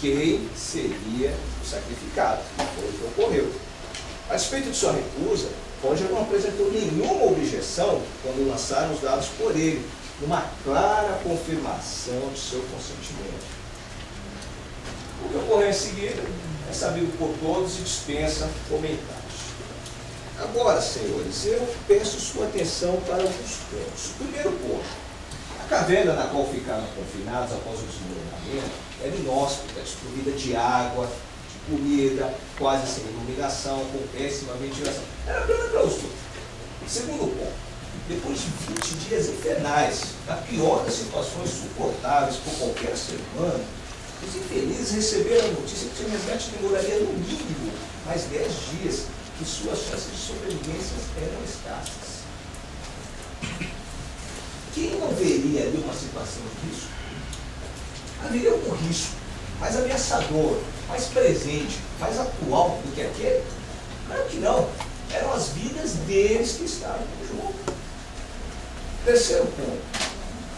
quem seria o sacrificado. Foi o que ocorreu. A despeito de sua recusa, Roger não apresentou nenhuma objeção quando lançaram os dados por ele, uma clara confirmação de seu consentimento. O que ocorreu em seguida é sabido por todos e dispensa comentários. Agora, senhores, eu peço sua atenção para alguns pontos. O primeiro ponto: a caverna na qual ficaram confinados após o desmoronamento era inóspita, desprovida de água, de comida, quase sem iluminação, com péssima ventilação. Era plena clausura. Segundo ponto: depois de 20 dias infernais, na pior das situações suportáveis por qualquer ser humano, os infelizes receberam a notícia que seu resgate demoraria no mínimo mais 10 dias, que suas chances de sobrevivência eram escassas. Quem não veria ali uma situação de risco? Haveria um risco mais ameaçador, mais presente, mais atual do que aquele? Claro que não. Eram as vidas deles que estavam em jogo. Terceiro ponto: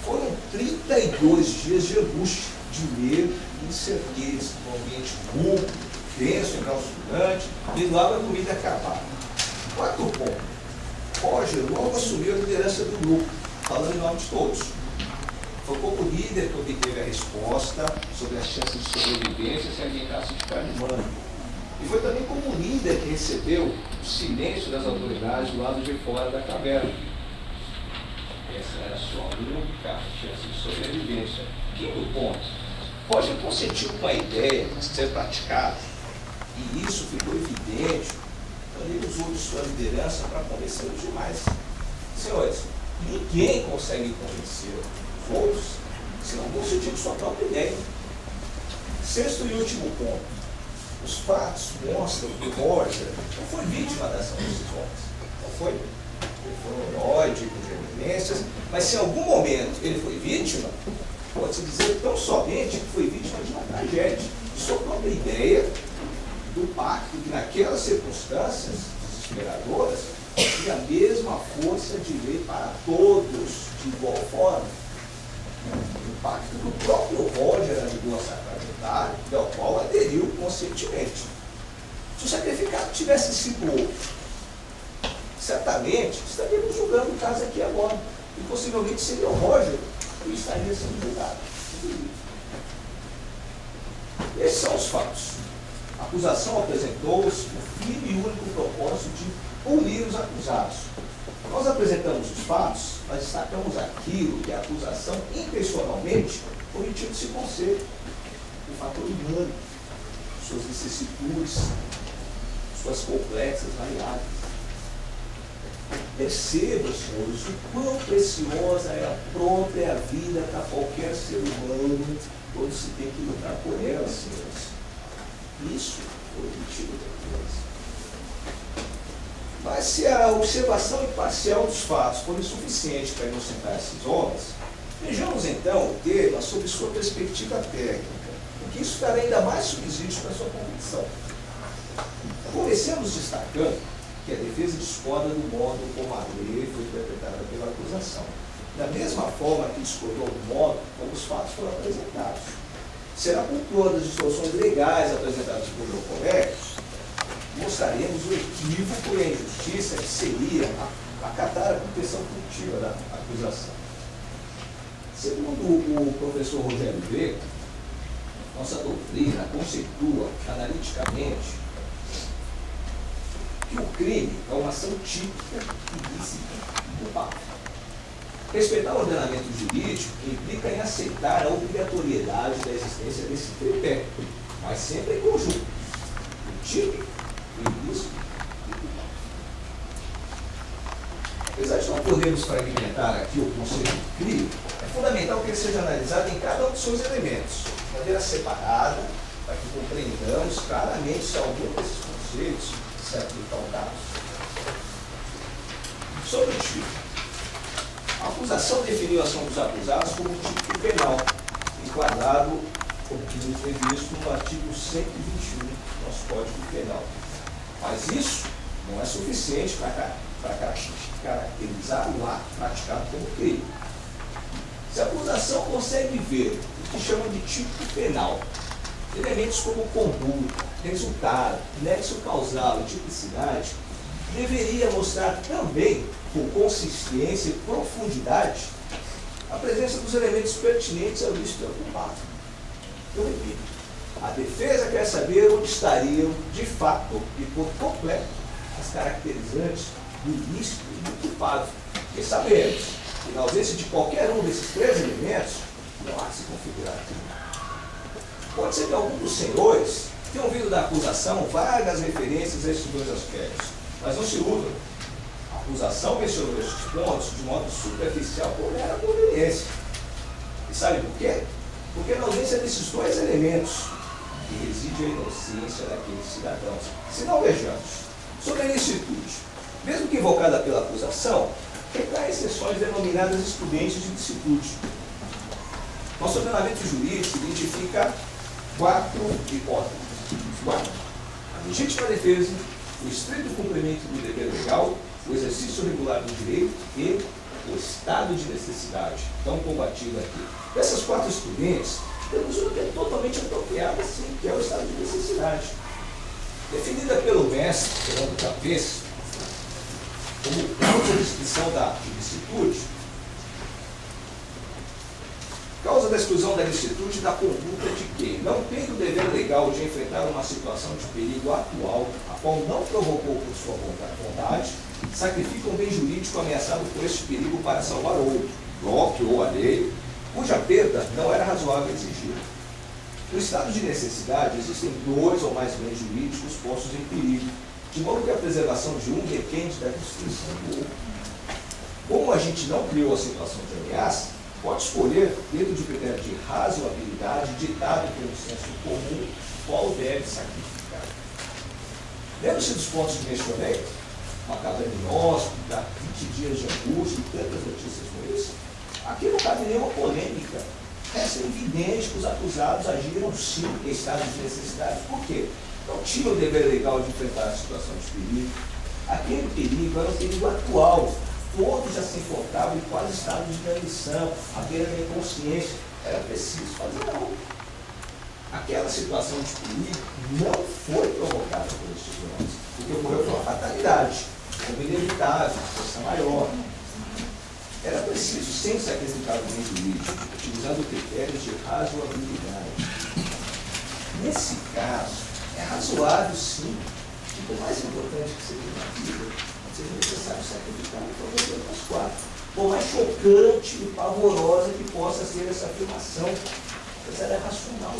foram 32 dias de angústia, de medo e incerteza, num ambiente rouco, denso, enclausurante, vendo água e comida acabar. Quarto ponto: Roger logo assumiu a liderança do grupo, falando em nome de todos. Foi como líder que obteve a resposta sobre as chances de sobrevivência se alimentasse de carne humana. E foi também como líder que recebeu o silêncio das autoridades do lado de fora da caverna. Essa era a sua única chance de sobrevivência. Quinto ponto: Roger consentiu uma ideia a ser praticada, e isso ficou evidente quando ele usou de sua liderança para convencer os demais. Senhores, ninguém consegue convencer os outros se não decidir sua própria ideia. Sexto e último ponto: os fatos mostram que Roger não foi vítima da ação desses homens. Não foi. Ele foi um herói de emergências, mas se em algum momento ele foi vítima, pode-se dizer tão somente que foi vítima de uma tragédia, de sua própria ideia, do pacto que naquelas circunstâncias desesperadoras tinha a mesma força de lei para todos de igual forma. O pacto que o próprio Roger ajudou a sacramentar e ao qual aderiu conscientemente. Se o sacrificado tivesse sido outro, certamente estaríamos julgando o caso aqui agora, e possivelmente seria o Roger que estaria sendo julgado. Esses são os fatos. A acusação apresentou-se o firme e único propósito de punir os acusados. Nós apresentamos os fatos, mas destacamos aquilo que a acusação intencionalmente omitiu de se conceber: o fator humano, suas vicissitudes, suas complexas variáveis. Perceba, senhores, o quão preciosa é a própria vida para qualquer ser humano quando se tem que lutar por ela, senhores. Isso foi omitido depois. Mas se a observação imparcial dos fatos for insuficiente para inocentar esses homens, vejamos então o tema sob sua perspectiva técnica, porque isso dará ainda mais subsídios para a sua convicção. Comecemos destacando que a defesa discorda do modo como a lei foi interpretada pela acusação, da mesma forma que discordou do modo como os fatos foram apresentados. Será por todas as distorções legais apresentadas por João Coletti, mostraremos o equívoco e a injustiça que seria acatar a proteção punitiva da acusação. Segundo o professor Rogério Greco, nossa doutrina conceitua analiticamente que o crime é uma ação típica, ilícita e culpável. Respeitar o ordenamento jurídico implica em aceitar a obrigatoriedade da existência desse tripé, mas sempre em conjunto: o típico, o ilícito e o culpável. Apesar de não podermos fragmentar aqui o conceito de crime, é fundamental que ele seja analisado em cada um dos seus elementos, de maneira separada, para que compreendamos claramente se algum desses conceitos se aplica ao caso. Sobre o típico, a acusação definiu a ação dos acusados como um típico penal, enquadrado, como que foi visto no artigo 121 do nosso Código Penal. Mas isso não é suficiente para caracterizar o ato praticado como crime. Se a acusação consegue ver o que chamam de típico penal Elementos como conduta, resultado, nexo causal e tipicidade deveria mostrar também, com consistência e profundidade, a presença dos elementos pertinentes ao ilícito culpado. Eu repito, a defesa quer saber onde estariam, de fato e por completo, as caracterizantes do ilícito e do culpado. Porque sabemos que, na ausência de qualquer um desses três elementos, não há de se configurar crime. Pode ser que algum dos senhores tenham ouvido da acusação vagas referências a estes dois aspectos, mas não se iludam. A acusação mencionou estes pontos de modo superficial por mera conveniência. E sabe por quê? Porque na ausência desses dois elementos que reside a inocência daqueles cidadãos. Se não, vejamos, sobre a ilicitude, mesmo que invocada pela acusação, recai exceções denominadas excludentes de ilicitude. Nosso ordenamento jurídico identifica 4 hipóteses. 4. A legítima defesa, o estrito cumprimento do dever legal, o exercício regular do direito e o estado de necessidade, tão combatido aqui. Dessas 4 excludentes, temos uma que é totalmente apropriada, sim, que é o estado de necessidade. Definida pelo mestre Fernando Cabeça como causa de exclusão da ilicitude, causa da exclusão da ilicitude da conduta de quem, não tendo o dever legal de enfrentar uma situação de perigo atual, a qual não provocou por sua vontade, sacrifica um bem jurídico ameaçado por este perigo para salvar outro, próprio ou alheio, cuja perda não era razoável exigir. No estado de necessidade, existem 2 ou mais bens jurídicos postos em perigo, de modo que a preservação de um depende da destruição do outro. Como a gente não criou a situação de ameaça, pode escolher, dentro de critério de razoabilidade, ditado pelo senso comum, qual deve sacrificar. Lembra-se dos pontos que mencionei? Uma casa inóspita, 20 dias de angústia e tantas notícias como isso? Aqui não cabe nenhuma polêmica. Resta evidente que os acusados agiram sim em estado de necessidade. Por quê? Não tinham o dever legal de enfrentar a situação de perigo. Aquele perigo era um perigo atual. Todos já se encontravam em quase estado de demissão, à beira da inconsciência. Era preciso fazer algo. Aquela situação de perigo não foi provocada por estes homens. O que ocorreu foi uma fatalidade, como inevitável, força maior. Era preciso sim sacrificar o bem jurídico, utilizando critérios de razoabilidade. Nesse caso, é razoável sim, e por mais importante que seja na vida, seja necessário sacrificar em favor de outras 4. Por mais chocante e pavorosa que possa ser essa afirmação, mas ela é racional.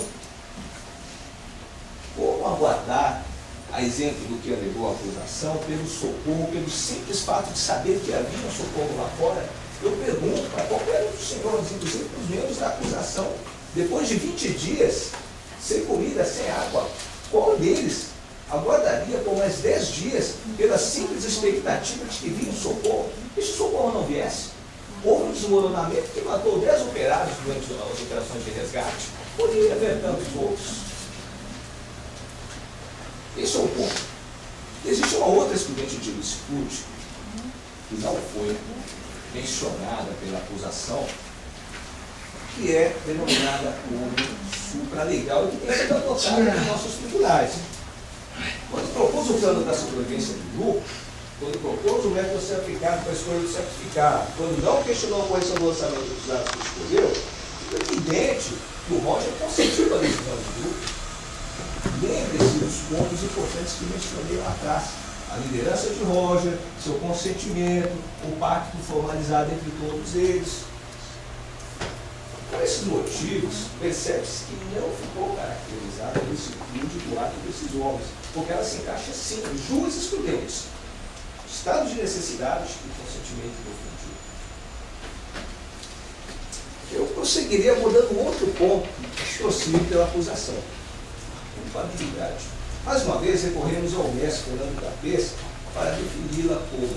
Como aguardar, a exemplo do que alegou a acusação, pelo socorro, pelo simples fato de saber que havia um socorro lá fora? Eu pergunto para qualquer um dos senhores, inclusive para os membros da acusação, depois de 20 dias, sem comida, sem água, qual deles aguardaria por mais 10 dias pela simples expectativa de que vinha um socorro? E se o socorro não viesse? Houve um desmoronamento que matou 10 operários durante as operações de resgate. Poderia haver tantos outros. Esse é o ponto. Existe uma outra excludente de ilicitude que não foi mencionada pela acusação, que é denominada como supralegal e que tem sido adotada nos nossos tribunais. Quando propôs o plano da sobrevivência do grupo, quando propôs o método a ser aplicado para a escolha do certificado, quando não questionou a correção do orçamento dos dados que escolheu, é evidente que o Roger consentiu a decisão do grupo. Lembre-se dos pontos importantes que mencionei lá atrás. A liderança de Roger, seu consentimento, o pacto formalizado entre todos eles. Por esses motivos, percebe-se que não ficou caracterizada a ilicitude do ato desses homens, porque ela se encaixa sim em 2 excludentes: estado de necessidade e consentimento do ofendido. Eu prosseguiria abordando um outro ponto distorcido pela acusação: a culpabilidade. Mais uma vez, recorremos ao mestre Fernando Cabeça para defini-la como